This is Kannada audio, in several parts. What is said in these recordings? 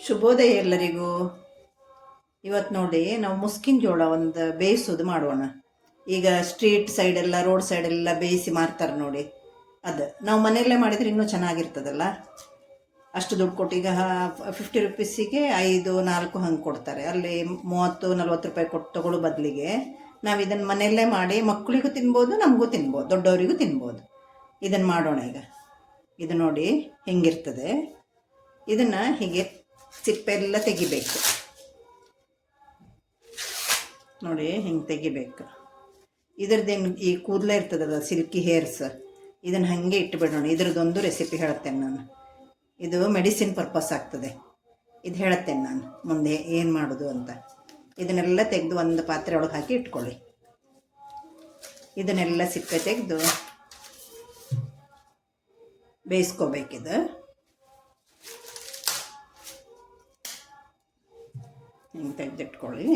ಶುಭೋದಯ ಎಲ್ಲರಿಗೂ. ಇವತ್ತು ನೋಡಿ ನಾವು ಮುಸ್ಕಿನ ಜೋಳ ಒಂದು ಬೇಯಿಸೋದು ಮಾಡೋಣ. ಈಗ ಸ್ಟ್ರೀಟ್ ಸೈಡ್ ಎಲ್ಲ ರೋಡ್ ಸೈಡ್ ಎಲ್ಲ ಬೇಯಿಸಿ ಮಾರ್ತಾರೆ ನೋಡಿ, ಅದು ನಾವು ಮನೆಯಲ್ಲೇ ಮಾಡಿದರೆ ಇನ್ನೂ ಚೆನ್ನಾಗಿರ್ತದಲ್ಲ. ಅಷ್ಟು ದುಡ್ಡು ಕೊಟ್ಟು ಈಗ 50 ರುಪೀಸಿಗೆ 5-4 ಹಂಗೆ ಕೊಡ್ತಾರೆ. ಅಲ್ಲಿ 30-40 ರೂಪಾಯಿ ಕೊಟ್ಟು ತಗೊಳ್ಳೋ ಬದಲಿಗೆ ನಾವು ಇದನ್ನು ಮನೆಯಲ್ಲೇ ಮಾಡಿ ಮಕ್ಕಳಿಗೂ ತಿನ್ಬೋದು, ನಮಗೂ ತಿನ್ಬೋದು, ದೊಡ್ಡವರಿಗೂ ತಿನ್ಬೋದು. ಇದನ್ನು ಮಾಡೋಣ. ಈಗ ಇದು ನೋಡಿ ಹೆಂಗಿರ್ತದೆ. ಇದನ್ನು ಹೀಗೆ ಸಿಪ್ಪೆ ಎಲ್ಲ ತೆಗಿಬೇಕು ನೋಡಿ, ಹಿಂಗೆ ತೆಗಿಬೇಕು. ಇದ್ರದ್ದೇನು ಈ ಕೂದಲೇ ಇರ್ತದಲ್ಲ, ಸಿಲ್ಕಿ ಹೇರ್ಸ್, ಇದನ್ನು ಹಾಗೆ ಇಟ್ಟುಬಿಡೋಣ. ಇದ್ರದ್ದೊಂದು ರೆಸಿಪಿ ಹೇಳುತ್ತೇನೆ ನಾನು. ಇದು ಮೆಡಿಸಿನ್ ಪರ್ಪಸ್ ಆಗ್ತದೆ. ಇದು ಹೇಳುತ್ತೇನೆ ನಾನು ಮುಂದೆ ಏನು ಮಾಡೋದು ಅಂತ. ಇದನ್ನೆಲ್ಲ ತೆಗೆದು ಒಂದು ಪಾತ್ರೆ ಒಳಗೆ ಹಾಕಿ ಇಟ್ಕೊಳ್ಳಿ. ಇದನ್ನೆಲ್ಲ ಸಿಪ್ಪೆ ತೆಗೆದು ಬೇಯಿಸ್ಕೋಬೇಕಿದು. ಹಿಂಗೆ ತೆಗೆದಿಟ್ಕೊಳ್ಳಿ.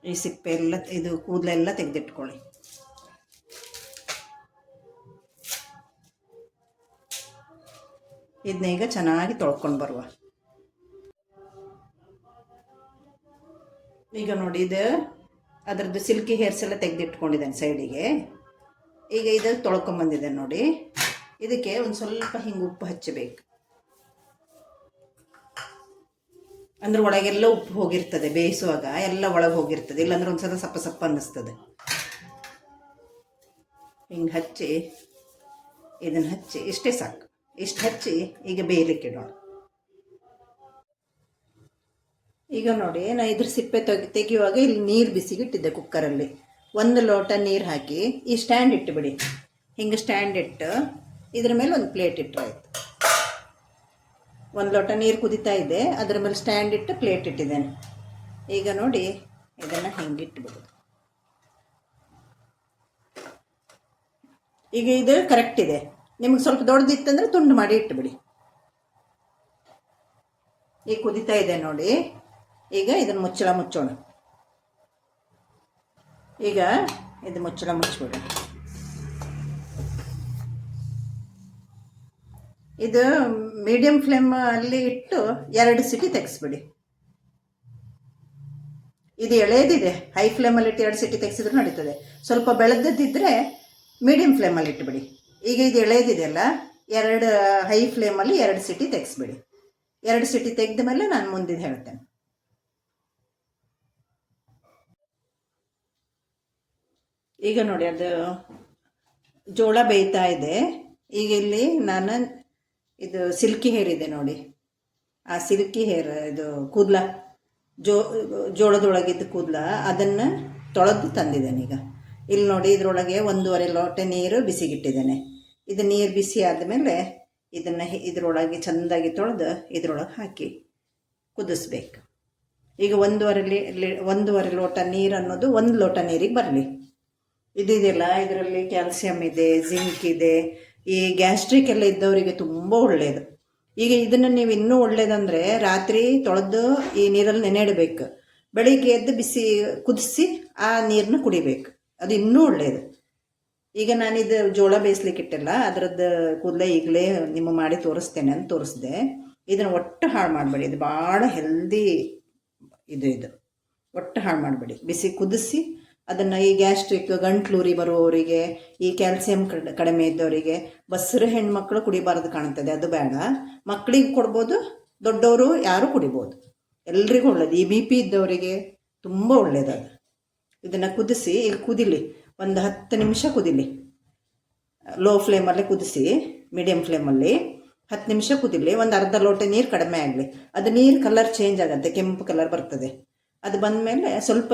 ಈ ಸಿಪ್ಪೆ ಎಲ್ಲ ಇದು ಕೂದಲೆಲ್ಲ ತೆಗೆದಿಟ್ಕೊಳ್ಳಿ. ಇದನ್ನ ಈಗ ಚೆನ್ನಾಗಿ ತೊಳ್ಕೊಂಡು ಬರುವ. ಈಗ ನೋಡಿ, ಇದು ಅದರದ್ದು ಸಿಲ್ಕಿ ಹೇರ್ಸ್ ಎಲ್ಲ ತೆಗೆದಿಟ್ಕೊಂಡಿದ್ದೇನೆ ಸೈಡಿಗೆ. ಈಗ ಇದು ತೊಳ್ಕೊಂಬಂದಿದೆ ನೋಡಿ. ಇದಕ್ಕೆ ಒಂದು ಸ್ವಲ್ಪ ಹಿಂಗೆ ಉಪ್ಪು ಹಚ್ಚಬೇಕು. ಅಂದ್ರೆ ಒಳಗೆಲ್ಲ ಉಪ್ಪು ಹೋಗಿರ್ತದೆ, ಬೇಯಿಸುವಾಗ ಎಲ್ಲ ಒಳಗೆ ಹೋಗಿರ್ತದೆ. ಇಲ್ಲಾಂದ್ರೆ ಒಂದು ಸಲ ಸಪ್ಪ ಸಪ್ಪ ಅನ್ನಿಸ್ತದೆ. ಹಿಂಗೆ ಹಚ್ಚಿ ಇದನ್ನು ಹಚ್ಚಿ ಇಷ್ಟೇ ಸಾಕು. ಇಷ್ಟು ಹಚ್ಚಿ ಈಗ ಬೇಯಲಿಕ್ಕೆ ಇಡೋಣ. ಈಗ ನೋಡಿ, ನಾನು ಇದ್ರ ಸಿಪ್ಪೆ ತೆಗೆಯುವಾಗ ಇಲ್ಲಿ ನೀರು ಬಿಸಿಗಿಟ್ಟಿದ್ದೆ ಕುಕ್ಕರಲ್ಲಿ. 1 ಲೋಟ ನೀರು ಹಾಕಿ ಈ ಸ್ಟ್ಯಾಂಡ್ ಇಟ್ಟುಬಿಡಿ. ಹಿಂಗೆ ಸ್ಟ್ಯಾಂಡ್ ಇಟ್ಟು ಇದ್ರ ಮೇಲೆ ಒಂದು ಪ್ಲೇಟ್ ಇಟ್ಟರೆ ಆಯಿತು. 1 ಲೋಟ ನೀರು ಕುದೀತಾ ಇದೆ, ಅದರ ಮೇಲೆ ಸ್ಟ್ಯಾಂಡ್ ಇಟ್ಟು ಪ್ಲೇಟ್ ಇಟ್ಟಿದ್ದೇನೆ. ಈಗ ನೋಡಿ, ಇದನ್ನು ಹಿಂಗೆ ಇಟ್ಬಿಡೋದು. ಈಗ ಇದು ಕರೆಕ್ಟ್ ಇದೆ. ನಿಮಗೆ ಸ್ವಲ್ಪ ದೊಡ್ಡದಿತ್ತಂದರೆ ತುಂಡು ಮಾಡಿ ಇಟ್ಟುಬಿಡಿ. ಈಗ ಕುದೀತಾ ಇದೆ ನೋಡಿ. ಈಗ ಇದನ್ನು ಮುಚ್ಚೋಣ. ಈಗ ಇದು ಮುಚ್ಚಿಬಿಡೋಣ. ಇದು ಮೀಡಿಯಂ ಫ್ಲೇಮ್ ಅಲ್ಲಿ ಇಟ್ಟು 2 ಸಿಟಿ ತೆಗೆಸ್ಬಿಡಿ. ಇದು ಎಳೆದಿದೆ, ಹೈ ಫ್ಲೇಮಲ್ಲಿ ಇಟ್ಟು 2 ಸಿಟಿ ತೆಗೆಸಿದ್ರು ನಡೀತದೆ. ಸ್ವಲ್ಪ ಬೆಳೆದಿದ್ದರೆ ಮೀಡಿಯಂ ಫ್ಲೇಮಲ್ಲಿ ಇಟ್ಟುಬಿಡಿ. ಈಗ ಇದು ಎಳೆದಿದೆ ಅಲ್ಲ, 2 ಹೈ ಫ್ಲೇಮಲ್ಲಿ 2 ಸಿಟಿ ತೆಗೆಸ್ಬಿಡಿ. 2 ಸಿಟಿ ತೆಗೆದ ಮೇಲೆ ನಾನು ಮುಂದಿದ್ದು ಹೇಳ್ತೇನೆ. ಈಗ ನೋಡಿ, ಅದು ಜೋಳ ಬೇಯ್ತಾ ಇದೆ. ಈಗ ಇಲ್ಲಿ ನಾನು ಇದು ಸಿಲ್ಕಿ ಹೇರ್ ಇದೆ ನೋಡಿ, ಆ ಸಿಲ್ಕಿ ಹೇರ್ ಇದು ಕೂದಲ, ಜೋಳದೊಳಗಿದ್ದು ಕೂದಲ, ಅದನ್ನು ತೊಳೆದು ತಂದಿದ್ದೇನೆ. ಈಗ ಇಲ್ಲಿ ನೋಡಿ, ಇದರೊಳಗೆ 1.5 ಲೋಟ ನೀರು ಬಿಸಿಗಿಟ್ಟಿದ್ದೇನೆ. ಇದು ನೀರು ಬಿಸಿ ಆದಮೇಲೆ ಇದನ್ನು ಇದರೊಳಗೆ ಚೆಂದಾಗಿ ತೊಳೆದು ಇದರೊಳಗೆ ಹಾಕಿ ಕುದಿಸ್ಬೇಕು. ಈಗ 1.5 ಲೋಟ ನೀರು ಅನ್ನೋದು 1 ಲೋಟ ನೀರಿಗೆ ಬರಲಿ. ಇದೆಯಲ್ಲ, ಇದರಲ್ಲಿ ಕ್ಯಾಲ್ಸಿಯಂ ಇದೆ, ಜಿಂಕ್ ಇದೆ. ಈ ಗ್ಯಾಸ್ಟ್ರಿಕ್ ಎಲ್ಲ ಇದ್ದವರಿಗೆ ತುಂಬ ಒಳ್ಳೆಯದು. ಈಗ ಇದನ್ನು ನೀವು ಇನ್ನೂ ಒಳ್ಳೆಯದಂದರೆ ರಾತ್ರಿ ತೊಳೆದು ಈ ನೀರಲ್ಲಿ ನೆನೆಡಬೇಕು. ಬೆಳಿಗ್ಗೆ ಎದ್ದು ಬಿಸಿ ಕುದಿಸಿ ಆ ನೀರನ್ನ ಕುಡಿಬೇಕು. ಅದು ಇನ್ನೂ ಒಳ್ಳೆಯದು. ಈಗ ನಾನಿದು ಜೋಳ ಬೇಯಿಸ್ಲಿಕ್ಕೆ ಇಟ್ಟಲ್ಲ, ಅದರದ್ದು ಕೂದಲೇ ಈಗಲೇ ನಿಮ್ಮ ಮಾಡಿ ತೋರಿಸ್ತೇನೆ ಅಂತ ತೋರಿಸ್ದೆ. ಇದನ್ನು ಒಟ್ಟು ಹಾಳು ಮಾಡಬೇಡಿ. ಇದು ಭಾಳ ಹೆಲ್ದಿ ಇದು ಒಟ್ಟು ಹಾಳು ಮಾಡಬೇಡಿ. ಬಿಸಿ ಕುದಿಸಿ ಅದನ್ನು ಈ ಗ್ಯಾಸ್ಟ್ರಿಕ್, ಗಂಟ್ಲೂರಿ ಬರುವವರಿಗೆ, ಈ ಕ್ಯಾಲ್ಸಿಯಂ ಕಡಿಮೆ ಇದ್ದವರಿಗೆ, ಬಸ್ರು ಹೆಣ್ಮಕ್ಳು ಕುಡಿಬಾರ್ದು ಕಾಣ್ತದೆ, ಅದು ಬೇಡ. ಮಕ್ಕಳಿಗೆ ಕೊಡ್ಬೋದು, ದೊಡ್ಡವರು ಯಾರು ಕುಡಿಬೋದು, ಎಲ್ರಿಗೂ ಒಳ್ಳೆಯದು. ಈ BP ಇದ್ದವರಿಗೆ ತುಂಬ ಒಳ್ಳೆಯದು ಅದು. ಇದನ್ನು ಕುದಿಸಿ ಈಗ ಕುದಿಲಿ, ಒಂದು 10 ನಿಮಿಷ ಕುದಿಲಿ. ಲೋ ಫ್ಲೇಮಲ್ಲೇ ಕುದಿಸಿ, ಮೀಡಿಯಂ ಫ್ಲೇಮಲ್ಲಿ 10 ನಿಮಿಷ ಕುದಿಲಿ. ಒಂದು ಅರ್ಧ ಲೋಟ ನೀರು ಕಡಿಮೆ ಆಗಲಿ. ಅದು ನೀರು ಕಲರ್ ಚೇಂಜ್ ಆಗುತ್ತೆ, ಕೆಂಪು ಕಲರ್ ಬರ್ತದೆ. ಅದು ಬಂದಮೇಲೆ ಸ್ವಲ್ಪ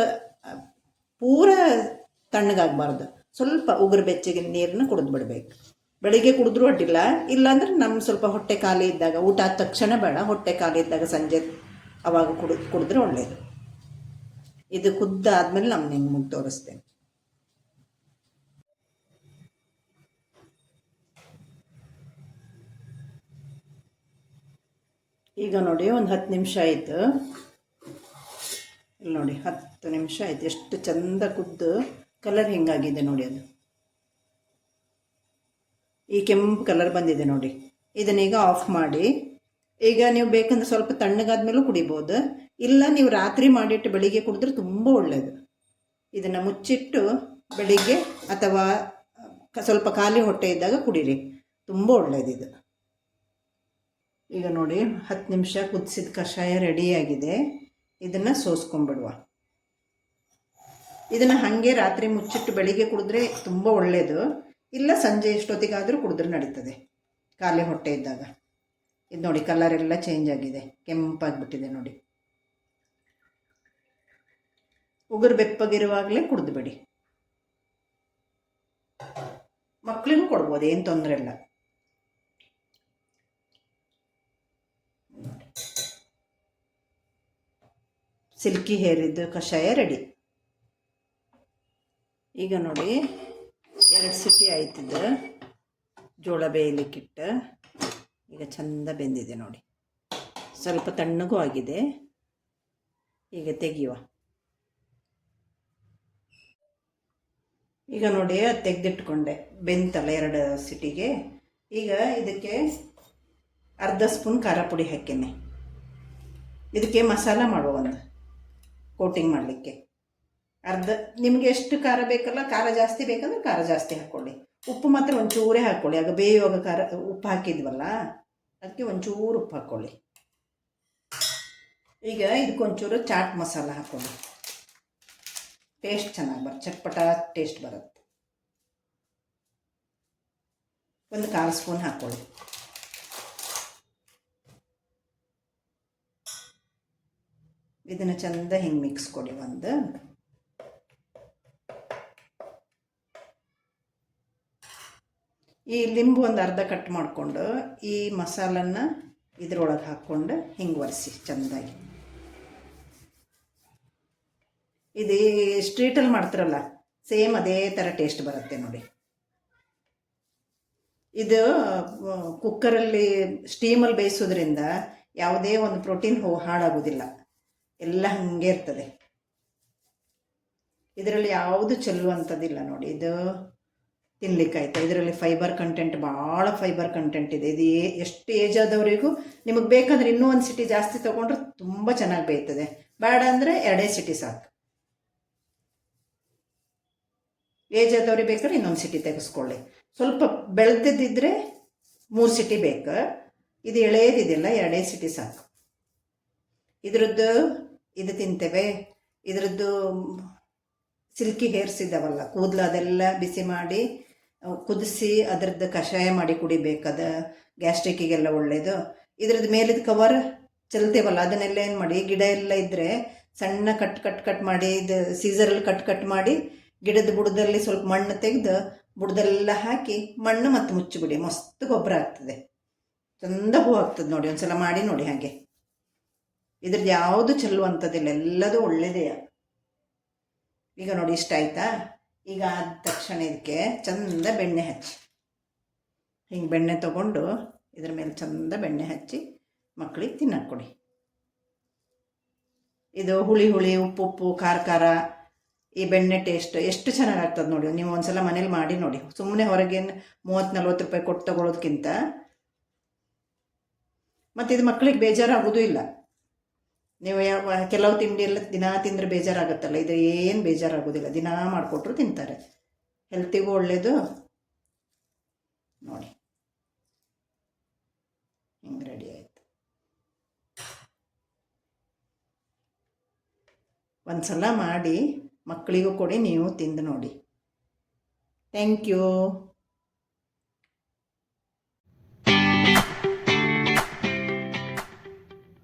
ಪೂರ ತಣ್ಣಗಾಗಬಾರ್ದು, ಸ್ವಲ್ಪ ಉಗುರು ಬೆಚ್ಚಗಿನ ನೀರನ್ನ ಕುಡಿದು ಬಿಡಬೇಕು. ಬೆಳಿಗ್ಗೆ ಕುಡಿದ್ರೂ ಅಡ್ಡಿಲ್ಲ, ಇಲ್ಲಾಂದ್ರೆ ನಮ್ಮ ಸ್ವಲ್ಪ ಹೊಟ್ಟೆ ಖಾಲಿ ಇದ್ದಾಗ, ಊಟ ಆದ ತಕ್ಷಣ ಬೇಡ, ಹೊಟ್ಟೆ ಖಾಲಿ ಇದ್ದಾಗ ಸಂಜೆ ಅವಾಗ ಕುಡಿದ್ರೆ ಒಳ್ಳೆಯದು. ಇದು ಕುದ್ದಾದ್ಮೇಲೆ ನಾನು ನಿಮ್ಗೆ ತೋರಿಸ್ತೇನೆ. ಈಗ ನೋಡಿ, ಒಂದು 10 ನಿಮಿಷ ಆಯಿತು. ಇಲ್ಲಿ ನೋಡಿ 10 ನಿಮಿಷ ಆಯ್ತು. ಎಷ್ಟು ಚಂದ ಕುದ್ದು ಕಲರ್ ಹಿಂಗಾಗಿದೆ ನೋಡಿ. ಅದು ಈ ಕೆಂಪು ಕಲರ್ ಬಂದಿದೆ ನೋಡಿ. ಇದನ್ನೀಗ ಆಫ್ ಮಾಡಿ, ಈಗ ನೀವು ಬೇಕಂದ್ರೆ ಸ್ವಲ್ಪ ತಣ್ಣಗಾದ್ಮೇಲೂ ಕುಡಿಬೋದು, ಇಲ್ಲ ನೀವು ರಾತ್ರಿ ಮಾಡಿಟ್ಟು ಬೆಳಿಗ್ಗೆ ಕುಡಿದ್ರೆ ತುಂಬ ಒಳ್ಳೆಯದು. ಇದನ್ನು ಮುಚ್ಚಿಟ್ಟು ಬೆಳಿಗ್ಗೆ ಅಥವಾ ಸ್ವಲ್ಪ ಖಾಲಿ ಹೊಟ್ಟೆ ಇದ್ದಾಗ ಕುಡೀರಿ, ತುಂಬ ಒಳ್ಳೆಯದಿದು. ಈಗ ನೋಡಿ 10 ನಿಮಿಷ ಕುದಿಸಿದ ಕಷಾಯ ರೆಡಿಯಾಗಿದೆ. ಇದನ್ನು ಸೋಸ್ಕೊಂಡ್ಬಿಡುವ. ಇದನ್ನು ಹಾಗೆ ರಾತ್ರಿ ಮುಚ್ಚಿಟ್ಟು ಬೆಳಿಗ್ಗೆ ಕುಡಿದ್ರೆ ತುಂಬ ಒಳ್ಳೆಯದು, ಇಲ್ಲ ಸಂಜೆ ಎಷ್ಟೊತ್ತಿಗಾದರೂ ಕುಡಿದ್ರೆ ನಡೀತದೆ ಖಾಲಿ ಹೊಟ್ಟೆ ಇದ್ದಾಗ. ಇದು ನೋಡಿ ಕಲರ್ ಎಲ್ಲ ಚೇಂಜ್ ಆಗಿದೆ, ಕೆಂಪಾಗಿಬಿಟ್ಟಿದೆ ನೋಡಿ. ಉಗುರು ಬೆಪ್ಪಗಿರುವಾಗಲೇ ಕುಡಿದ್ಬಿಡಿ. ಮಕ್ಕಳಿಗೂ ಕೊಡ್ಬೋದು, ಏನು ತೊಂದರೆ ಇಲ್ಲ. ಸಿಲ್ಕಿ ಹೇರ್ ಇದ್ದು ಕಷಾಯ ರೆಡಿ. ಈಗ ನೋಡಿ 2 ಸಿಟಿ ಆಯ್ತಿದ್ದು ಜೋಳ ಬೇಯಲಿಕ್ಕಿಟ್ಟು ಈಗ ಚಂದ ಬೆಂದಿದೆ ನೋಡಿ. ಸ್ವಲ್ಪ ತಣ್ಣಗೂ ಆಗಿದೆ. ಈಗ ತೆಗೆಯುವ. ಈಗ ನೋಡಿ ಅದು ತೆಗೆದಿಟ್ಕೊಂಡೆ, ಬೆಂತಲ್ಲ 2 ಸಿಟಿಗೆ. ಈಗ ಇದಕ್ಕೆ ಅರ್ಧ ಸ್ಪೂನ್ ಖಾರ ಪುಡಿ ಹಾಕೇನೆ. ಇದಕ್ಕೆ ಮಸಾಲ ಮಾಡುವ, ಒಂದು ಕೋಟಿಂಗ್ ಮಾಡಲಿಕ್ಕೆ ನಿಮಗೆ ಎಷ್ಟು ಖಾರ ಬೇಕಲ್ಲ, ಖಾರ ಜಾಸ್ತಿ ಬೇಕಂದ್ರೆ ಖಾರ ಜಾಸ್ತಿ ಹಾಕ್ಕೊಳ್ಳಿ. ಉಪ್ಪು ಮಾತ್ರ ಒಂಚೂರೇ ಹಾಕ್ಕೊಳ್ಳಿ. ಆಗ ಬೇಯುವಾಗ ಉಪ್ಪು ಹಾಕಿದ್ವಲ್ಲ, ಅದಕ್ಕೆ ಒಂಚೂರು ಉಪ್ಪು ಹಾಕ್ಕೊಳ್ಳಿ. ಈಗ ಇದಕ್ಕೊಂಚೂರು ಚಾಟ್ ಮಸಾಲ ಹಾಕ್ಕೊಳ್ಳಿ, ಟೇಸ್ಟ್ ಚೆನ್ನಾಗಿ ಚಟ್ಪಟ ಟೇಸ್ಟ್ ಬರುತ್ತೆ. ಒಂದು 1/4 ಸ್ಪೂನ್ ಹಾಕ್ಕೊಳ್ಳಿ. ಇದನ್ನು ಚಂದ ಹಿಂಗೆ ಮಿಕ್ಸ್ ಕೊಡಿ. ಈ ಲಿಂಬು ಒಂದು ಅರ್ಧ ಕಟ್ ಮಾಡಿಕೊಂಡು ಈ ಮಸಾಲನ್ನ ಇದ್ರೊಳಗೆ ಹಾಕ್ಕೊಂಡು ಹಿಂಗೆ ಒರೆಸಿ ಚೆಂದಾಗಿ. ಇದು ಸ್ಟ್ರೀಟಲ್ಲಿ ಮಾಡ್ತಾರಲ್ಲ, ಸೇಮ್ ಅದೇ ಥರ ಟೇಸ್ಟ್ ಬರುತ್ತೆ ನೋಡಿ. ಇದು ಕುಕ್ಕರಲ್ಲಿ ಸ್ಟೀಮಲ್ಲಿ ಬೇಯಿಸೋದ್ರಿಂದ ಯಾವುದೇ ಒಂದು ಪ್ರೋಟೀನ್ ಹಾಳಾಗೋದಿಲ್ಲ, ಎಲ್ಲ ಹಾಗೆ ಇರ್ತದೆ. ಇದರಲ್ಲಿ ಯಾವುದು ಚೆಲ್ಲುವಂಥದ್ದಿಲ್ಲ ನೋಡಿ. ಇದು ತಿನ್ಲಿಕ್ಕಾಯ್ತು. ಇದರಲ್ಲಿ ಫೈಬರ್ ಕಂಟೆಂಟ್, ಭಾಳ ಫೈಬರ್ ಕಂಟೆಂಟ್ ಇದೆ. ಇದು ಎಷ್ಟು ಏಜ್ ಆದವರಿಗೂ ನಿಮಗೆ ಬೇಕಂದ್ರೆ ಇನ್ನೂ 1 ಸಿಟಿ ಜಾಸ್ತಿ ತೊಗೊಂಡ್ರೆ ತುಂಬ ಚೆನ್ನಾಗಿ ಬೇಯ್ತದೆ. ಬೇಡ ಅಂದರೆ 2 ಸಿಟಿ ಸಾಕು. ಏಜ್ ಆದವ್ರಿಗೆ ಬೇಕಾದ್ರೆ ಇನ್ನೊಂದು ಸಿಟಿ ತೆಗೆಸ್ಕೊಳ್ಳಿ. ಸ್ವಲ್ಪ ಬೆಳೆದಿದ್ದರೆ 3 ಸಿಟಿ ಬೇಕು. ಇದು ಎಳೆಯದಿದೆಯಲ್ಲ, 2 ಸಿಟಿ ಸಾಕು. ಇದರದ್ದು ಇದು ತಿಂತೇವೆ. ಇದರದ್ದು ಸಿಲ್ಕಿ ಹೇರ್ಸ್ ಇದ್ದಾವಲ್ಲ, ಕೂದಲು, ಅದೆಲ್ಲ ಬಿಸಿ ಮಾಡಿ ಕುದಿಸಿ ಅದರದ್ದು ಕಷಾಯ ಮಾಡಿ ಕುಡಿಬೇಕದು. ಗ್ಯಾಸ್ಟ್ರಿಕ್ಕಿಗೆಲ್ಲ ಒಳ್ಳೆಯದು. ಇದ್ರದ್ದು ಮೇಲಿದ ಕವರ್ ಚೆಲ್ತೇವಲ್ಲ, ಅದನ್ನೆಲ್ಲ ಏನು ಮಾಡಿ, ಗಿಡ ಎಲ್ಲ ಇದ್ದರೆ ಸಣ್ಣ ಕಟ್ ಮಾಡಿ, ಇದು ಸೀಸರಲ್ಲಿ ಕಟ್ ಮಾಡಿ ಗಿಡದ ಬುಡದಲ್ಲಿ ಸ್ವಲ್ಪ ಮಣ್ಣು ತೆಗೆದು ಬುಡದೆಲ್ಲ ಹಾಕಿ ಮಣ್ಣು ಮತ್ತು ಮುಚ್ಚಿಬಿಡಿ. ಮಸ್ತ್ ಗೊಬ್ಬರ ಆಗ್ತದೆ, ಚಂದ ಹೂ ಆಗ್ತದೆ ನೋಡಿ. ಒಂದ್ಸಲ ಮಾಡಿ ನೋಡಿ ಹಾಗೆ. ಇದ್ರದ್ದು ಯಾವುದು ಚೆಲ್ಲುವಂಥದ್ದಿಲ್ಲ, ಎಲ್ಲದೂ ಒಳ್ಳೆಯದೇ. ಈಗ ನೋಡಿ ಇಷ್ಟ ಆಯ್ತಾ. ಈಗ ಆದ ತಕ್ಷಣ ಇದಕ್ಕೆ ಚಂದ ಬೆಣ್ಣೆ ಹಚ್ಚಿ, ಹಿಂಗೆ ಬೆಣ್ಣೆ ತೊಗೊಂಡು ಇದ್ರ ಮೇಲೆ ಚಂದ ಬೆಣ್ಣೆ ಹಚ್ಚಿ ಮಕ್ಕಳಿಗೆ ತಿನ್ನಕ್ಕೆ ಕೊಡಿ. ಇದು ಹುಳಿ ಉಪ್ಪು ಖಾರ ಈ ಬೆಣ್ಣೆ ಟೇಸ್ಟ್ ಎಷ್ಟು ಚೆನ್ನಾಗಿ ಆಗ್ತದೆ ನೋಡಿ. ನೀವು ಒಂದ್ಸಲ ಮನೇಲಿ ಮಾಡಿ ನೋಡಿ. ಸುಮ್ಮನೆ ಹೊರಗೇನು 30-40 ರೂಪಾಯಿ ಕೊಟ್ಟು ತಗೊಳ್ಳೋದಕ್ಕಿಂತ. ಮತ್ತು ಇದು ಮಕ್ಕಳಿಗೆ ಬೇಜಾರಾಗೋದು ಇಲ್ಲ. ನೀವು ಕೆಲವು ತಿಂಡಿ ಎಲ್ಲ ದಿನಾ ತಿಂದರೆ ಬೇಜಾರಾಗುತ್ತಲ್ಲ, ಇದು ಏನು ಬೇಜಾರಾಗೋದಿಲ್ಲ. ದಿನಾ ಮಾಡಿಕೊಟ್ರು ತಿಂತಾರೆ, ಹೆಲ್ತಿಗೂ ಒಳ್ಳೆಯದು ನೋಡಿ. ಹಿಂಗೆ ರೆಡಿ ಆಯಿತು. ಒಂದು ಸಲ ಮಾಡಿ ಮಕ್ಕಳಿಗೂ ಕೊಡಿ, ನೀವು ತಿಂದು ನೋಡಿ. Thank you.